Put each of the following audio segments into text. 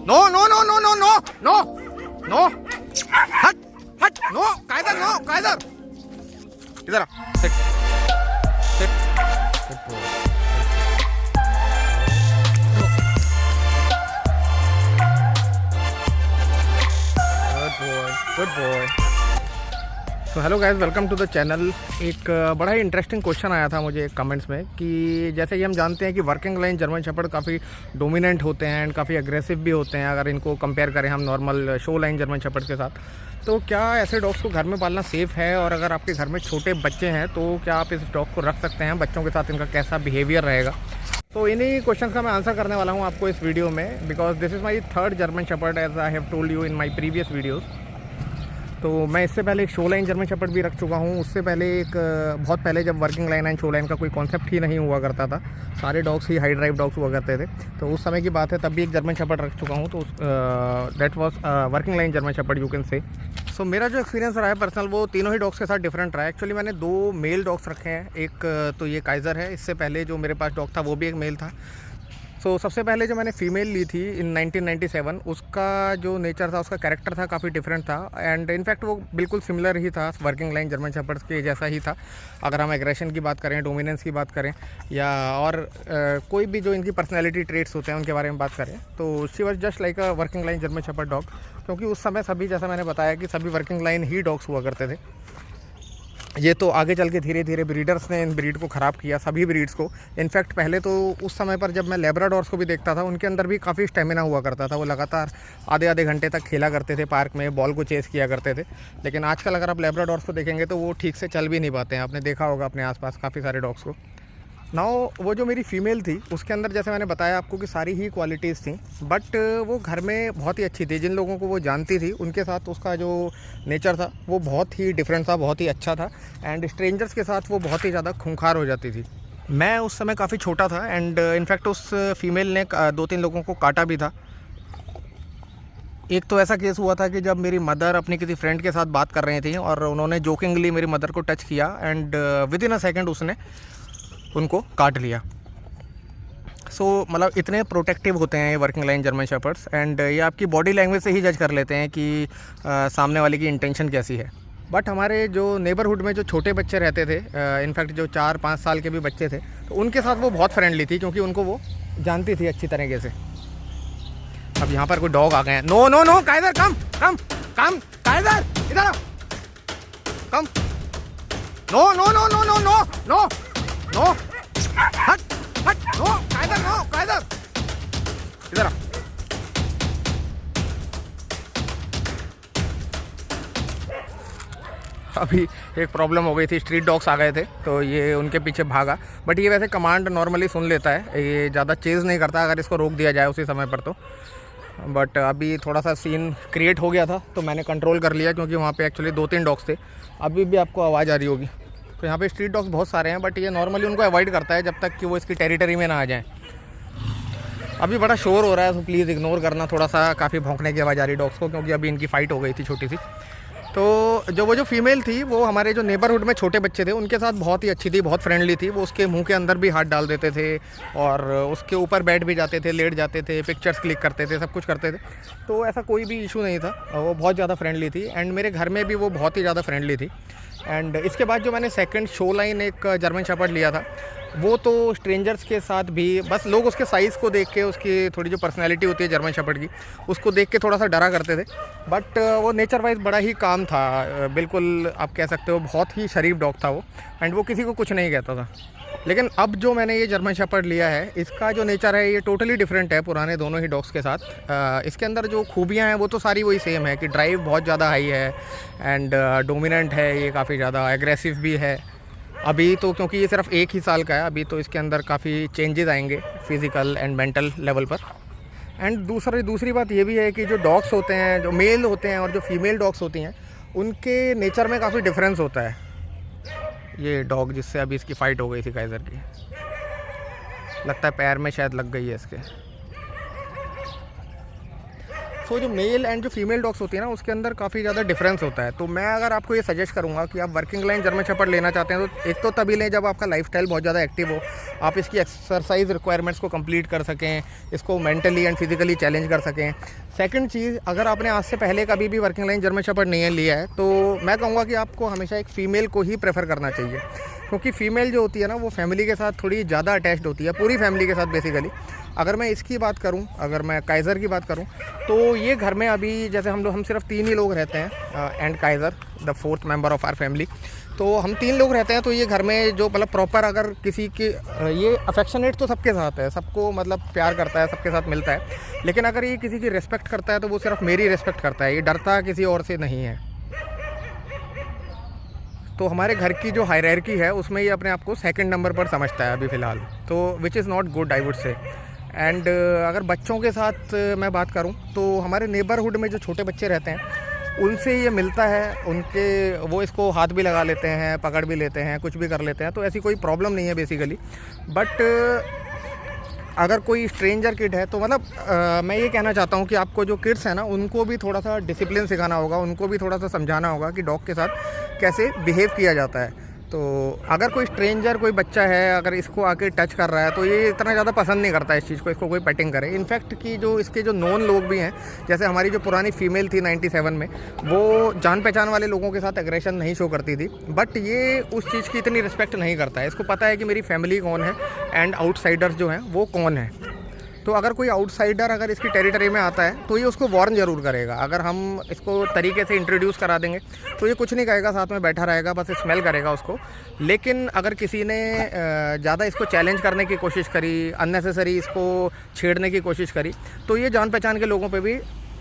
No no no no no no no no हट हट no कायदर नो कायदर इधर आ सिट सिट गुड बॉय। तो hello guys, welcome to the channel. एक बड़ा ही इंटरेस्टिंग क्वेश्चन आया था मुझे कमेंट्स में कि जैसे कि हम जानते हैं कि वर्किंग लाइन जर्मन शेपर्ड काफ़ी डोमिनेंट होते हैं एंड काफ़ी एग्रेसिव भी होते हैं अगर इनको कंपेयर करें हम normal show line German shepherd के साथ। तो क्या ऐसे डॉग्स को घर में पालना सेफ़ है, और अगर आपके घर में छोटे बच्चे हैं तो क्या आप इस डॉग को रख सकते हैं? बच्चों के साथ इनका कैसा बिहेवियर रहेगा? तो इन्हीं क्वेश्चन का मैं आंसर करने वाला हूँ आपको इस वीडियो में, because this is my third German shepherd as I have told you in my previous videos. तो मैं इससे पहले एक शो लाइन जर्मन शेपर्ड भी रख चुका हूँ। उससे पहले बहुत पहले जब working line and show line का कोई कॉन्सेप्ट ही नहीं हुआ करता था, सारे डॉग्स ही हाई ड्राइव डॉग्स हुआ करते थे, तो उस समय की बात है, तब भी एक जर्मन शेपर्ड रख चुका हूँ। तो that was working line German shepherd you can say. So मेरा जो एक्सपीरियंस रहा है पर्सनल, वो तीनों ही डॉग्स के साथ डिफरेंट रहा है। एक्चुअली मैंने 2 मेल डॉग्स रखे हैं। एक तो ये काइज़र है, इससे पहले जो मेरे पास डॉग था वो भी एक मेल था। तो सबसे पहले जो मैंने फ़ीमेल ली थी इन 1997, उसका जो नेचर था, उसका कैरेक्टर था, काफ़ी डिफरेंट था एंड इनफैक्ट वो बिल्कुल सिमिलर ही था वर्किंग लाइन जर्मन शेपर्ड्स के जैसा ही था। अगर हम एग्रेशन की बात करें, डोमिनेंस की बात करें, या और कोई भी जो इनकी पर्सनैलिटी ट्रेट्स होते हैं उनके बारे में बात करें, तो she was just like a working line German shepherd dog. क्योंकि उस समय सभी, जैसा मैंने बताया कि सभी वर्किंग लाइन ही डॉग्स हुआ करते थे। ये तो आगे चल के धीरे धीरे ब्रीडर्स ने इन ब्रीड को ख़राब किया, सभी ब्रीड्स को। इनफैक्ट पहले तो उस समय पर जब मैं लैब्राडोर्स को भी देखता था, उनके अंदर भी काफ़ी स्टेमिना हुआ करता था। वो लगातार आधे आधे घंटे तक खेला करते थे पार्क में, बॉल को चेस किया करते थे। लेकिन आजकल अगर आप लैब्राडोर्स को देखेंगे तो वो ठीक से चल भी नहीं पाते हैं। आपने देखा होगा अपने आसपास काफ़ी सारे डॉग्स को। नाउ वो जो मेरी फ़ीमेल थी, उसके अंदर जैसे मैंने बताया आपको कि सारी ही क्वालिटीज़ थी, बट वो घर में बहुत ही अच्छी थी। जिन लोगों को वो जानती थी उनके साथ उसका जो नेचर था वो बहुत ही डिफरेंट था, बहुत ही अच्छा था एंड स्ट्रेंजर्स के साथ वो बहुत ही ज़्यादा खूंखार हो जाती थी। मैं उस समय काफ़ी छोटा था एंड इनफैक्ट उस फीमेल ने 2-3 लोगों को काटा भी था। एक तो ऐसा केस हुआ था कि जब मेरी मदर अपनी किसी फ्रेंड के साथ बात कर रही थी और उन्होंने जोकिंगली मेरी मदर को टच किया and with in a second उसने उनको काट लिया। सो मतलब इतने प्रोटेक्टिव होते हैं ये working line German shepherds and ये आपकी बॉडी लैंग्वेज से ही जज कर लेते हैं कि सामने वाले की इंटेंशन कैसी है। बट हमारे जो नेबरहुड में जो छोटे बच्चे रहते थे, इनफैक्ट जो 4-5 साल के भी बच्चे थे, तो उनके साथ वो बहुत फ्रेंडली थी क्योंकि उनको वो जानती थी अच्छी तरीके से। अब यहाँ पर कोई डॉग आ गए हैं। No no no Kaiser, come come come Kaiser, इधर आओ, come. No no no no no no no no हट हट नो कायदर, नो कायदर, इधर आ। अभी एक प्रॉब्लम हो गई थी, स्ट्रीट डॉग्स आ गए थे तो ये उनके पीछे भागा। बट ये वैसे कमांड नॉर्मली सुन लेता है, ये ज़्यादा चेज़ नहीं करता अगर इसको रोक दिया जाए उसी समय पर तो। बट अभी थोड़ा सा सीन क्रिएट हो गया था तो मैंने कंट्रोल कर लिया, क्योंकि वहाँ पे एक्चुअली 2-3 डॉग्स थे। अभी भी आपको आवाज़ आ रही होगी। तो यहाँ पे स्ट्रीट डॉग्स बहुत सारे हैं, बट ये नॉर्मली उनको अवॉइड करता है जब तक कि वो इसकी टेरिटरी में ना आ जाए। अभी बड़ा शोर हो रहा है तो प्लीज़ इग्नोर करना, थोड़ा सा काफ़ी भौंकने की आवाज़ आ रही डॉग्स को, क्योंकि अभी इनकी फ़ाइट हो गई थी छोटी सी। तो वो जो फीमेल थी वो हमारे जो नेबरहुड में छोटे बच्चे थे उनके साथ बहुत ही अच्छी थी, बहुत फ्रेंडली थी। वो उसके मुंह के अंदर भी हाथ डाल देते थे और उसके ऊपर बैठ भी जाते थे, लेट जाते थे, पिक्चर्स क्लिक करते थे, सब कुछ करते थे। तो ऐसा कोई भी इशू नहीं था, वो बहुत ज़्यादा फ्रेंडली थी एंड मेरे घर में भी वो बहुत ही ज़्यादा फ्रेंडली थी। एंड इसके बाद जो मैंने सेकंड शो लाइन एक जर्मन शेपर्ड लिया था, वो तो स्ट्रेंजर्स के साथ भी, बस लोग उसके साइज़ को देख के, उसकी थोड़ी जो पर्सनैलिटी होती है जर्मन शेपर्ड की, उसको देख के थोड़ा सा डरा करते थे। बट वो नेचर वाइज बड़ा ही काम था, बिल्कुल आप कह सकते हो बहुत ही शरीफ डॉग था वो, एंड वो किसी को कुछ नहीं कहता था। लेकिन अब जो मैंने ये जर्मन शेपर्ड लिया है, इसका जो नेचर है ये टोटली डिफरेंट है पुराने दोनों ही डॉग्स के साथ। इसके अंदर जो खूबियाँ हैं वो तो सारी वही सेम है कि ड्राइव बहुत ज़्यादा हाई है एंड डोमिनेंट है, ये काफ़ी ज़्यादा एग्रेसिव भी है। अभी तो क्योंकि ये सिर्फ 1 ही साल का है, अभी तो इसके अंदर काफ़ी चेंजेस आएंगे फिज़िकल एंड मेंटल लेवल पर। एंड दूसरी बात ये भी है कि जो डॉग्स होते हैं, जो मेल होते हैं और जो फीमेल डॉग्स होती हैं, उनके नेचर में काफ़ी डिफरेंस होता है। ये डॉग जिससे अभी इसकी फ़ाइट हो गई थी काइज़र की, लगता है पैर में शायद लग गई है इसके। सो जो मेल एंड जो फीमेल डॉग्स होती है ना, उसके अंदर काफ़ी ज़्यादा डिफरेंस होता है। तो मैं अगर आपको ये सजेस्ट करूँगा कि आप वर्किंग लाइन जर्मन शेपर्ड लेना चाहते हैं तो एक तो तभी लें जब आपका लाइफस्टाइल बहुत ज़्यादा एक्टिव हो, आप इसकी एक्सरसाइज रिक्वायरमेंट्स को कंप्लीट कर सकें, इसको मेंटली एंड फिजिकली चैलेंज कर सकें। सेकंड चीज़, अगर आपने आज से पहले कभी भी वर्किंग लाइन जर्मन शेपर्ड नहीं लिया है तो मैं कहूँगा कि आपको हमेशा एक फ़ीमेल को ही प्रेफर करना चाहिए, क्योंकि फ़ीमेल जो होती है ना वो फैमिली के साथ थोड़ी ज़्यादा अटैच्ड होती है, पूरी फैमिली के साथ बेसिकली। अगर मैं इसकी बात करूं, अगर मैं काइज़र की बात करूं तो ये घर में अभी जैसे हम सिर्फ 3 ही लोग रहते हैं and Kaiser the 4th member of our family. तो हम 3 लोग रहते हैं, तो ये घर में जो मतलब प्रॉपर अगर किसी के ये अफेक्शनेट तो सबके साथ है, सबको मतलब प्यार करता है, सबके साथ मिलता है, लेकिन अगर ये किसी की रिस्पेक्ट करता है तो वो सिर्फ मेरी रिस्पेक्ट करता है, ये डरता किसी और से नहीं है। तो हमारे घर की जो हायरार्की है उसमें ये अपने आप को 2nd नंबर पर समझता है अभी फ़िलहाल, तो which is not good I would say. And अगर बच्चों के साथ मैं बात करूं तो हमारे नेबरहुड में जो छोटे बच्चे रहते हैं उनसे ये मिलता है, उनके वो इसको हाथ भी लगा लेते हैं, पकड़ भी लेते हैं, कुछ भी कर लेते हैं, तो ऐसी कोई प्रॉब्लम नहीं है बेसिकली। बट अगर कोई स्ट्रेंजर किड है तो मतलब मैं ये कहना चाहता हूँ कि आपको जो किड्स हैं ना उनको भी थोड़ा सा डिसिप्लिन सिखाना होगा, उनको भी थोड़ा सा समझाना होगा कि डॉग के साथ कैसे बिहेव किया जाता है। तो अगर कोई स्ट्रेंजर कोई बच्चा है अगर इसको आके टच कर रहा है तो ये इतना ज़्यादा पसंद नहीं करता इस चीज़ को, इसको कोई पेटिंग करे। इनफैक्ट कि जो इसके जो नॉन लोग भी हैं, जैसे हमारी जो पुरानी फीमेल थी 97 में, वो जान पहचान वाले लोगों के साथ एग्रेशन नहीं शो करती थी, बट ये उस चीज़ की इतनी रिस्पेक्ट नहीं करता है। इसको पता है कि मेरी फैमिली कौन है एंड आउटसाइडर्स जो हैं वो कौन है। तो अगर कोई आउटसाइडर अगर इसकी टेरिटरी में आता है तो ये उसको वार्न ज़रूर करेगा। अगर हम इसको तरीके से इंट्रोड्यूस करा देंगे तो ये कुछ नहीं कहेगा, साथ में बैठा रहेगा, बस स्मेल करेगा उसको। लेकिन अगर किसी ने ज़्यादा इसको चैलेंज करने की कोशिश करी, अननेसेसरी इसको छेड़ने की कोशिश करी, तो ये जान पहचान के लोगों पे भी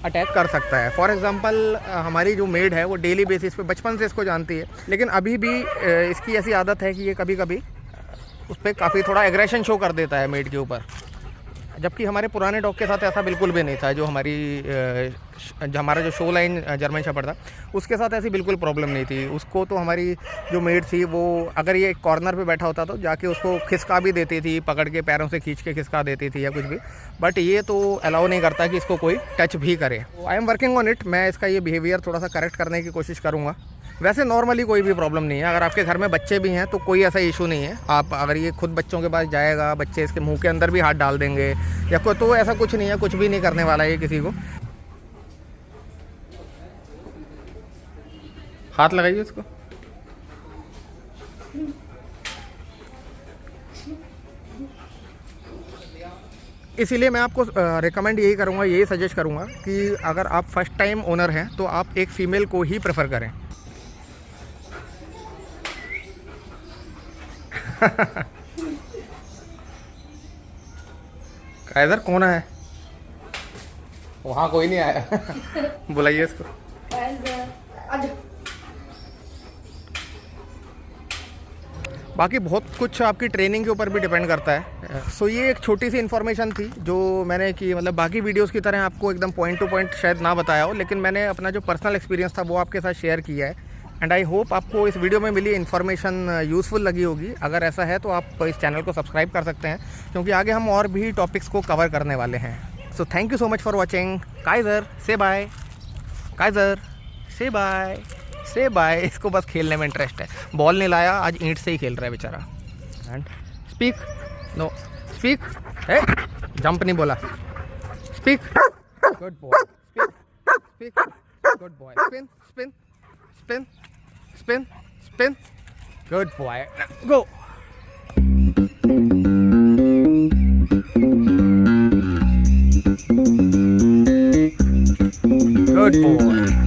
अटैक कर सकता है। फॉर एग्ज़ाम्पल हमारी जो मेड है वो डेली बेसिस पे बचपन से इसको जानती है, लेकिन अभी भी इसकी ऐसी आदत है कि ये कभी कभी उस पर काफ़ी थोड़ा एग्रेशन शो कर देता है मेड के ऊपर, जबकि हमारे पुराने डॉग के साथ ऐसा बिल्कुल भी नहीं था। जो हमारा जो शो लाइन जर्मन शेपर्ड था उसके साथ ऐसी बिल्कुल प्रॉब्लम नहीं थी। उसको तो हमारी जो मेड थी वो अगर ये एक कॉर्नर पे बैठा होता तो जाके उसको खिसका भी देती थी, पकड़ के पैरों से खींच के खिसका देती थी या कुछ भी, बट ये तो अलाउ नहीं करता कि इसको कोई टच भी करे। I am working on it, मैं इसका ये बिहेवियर थोड़ा सा करेक्ट करने की कोशिश करूँगा। वैसे नॉर्मली कोई भी प्रॉब्लम नहीं है, अगर आपके घर में बच्चे भी हैं तो कोई ऐसा इशू नहीं है। आप अगर ये खुद बच्चों के पास जाएगा, बच्चे इसके मुंह के अंदर भी हाथ डाल देंगे या कोई, तो ऐसा कुछ नहीं है, कुछ भी नहीं करने वाला है ये किसी को। हाथ लगाइए इसको। इसीलिए मैं आपको रिकमेंड यही करूँगा, यही सजेस्ट करूँगा कि अगर आप फर्स्ट टाइम ओनर हैं तो आप एक फ़ीमेल को ही प्रेफर करें। काइज़र कौन है? वहाँ कोई नहीं आया। बुलाइए इसको। बाकी बहुत कुछ आपकी ट्रेनिंग के ऊपर भी डिपेंड करता है। सो ये एक छोटी सी इन्फॉर्मेशन थी जो मैंने की, मतलब बाकी वीडियोस की तरह आपको एकदम पॉइंट टू पॉइंट शायद ना बताया हो, लेकिन मैंने अपना जो पर्सनल एक्सपीरियंस था वो आपके साथ शेयर किया है। एंड आई होप आपको इस वीडियो में मिली इन्फॉर्मेशन यूज़फुल लगी होगी। अगर ऐसा है तो आप इस चैनल को सब्सक्राइब कर सकते हैं, क्योंकि आगे हम और भी टॉपिक्स को कवर करने वाले हैं। So thank you so much for watching. Kaiser से बाय, काइज़र से बाय, से बाय। इसको बस खेलने में इंटरेस्ट है, बॉल नहीं लाया आज, ईंट से ही खेल रहा है बेचारा। एंड स्पीक, नो स्पीक, है जंप नहीं बोला, speak, good boy, speak, speak, good boy, spin, spin, spin, spin, spin, good boy, go. Good boy.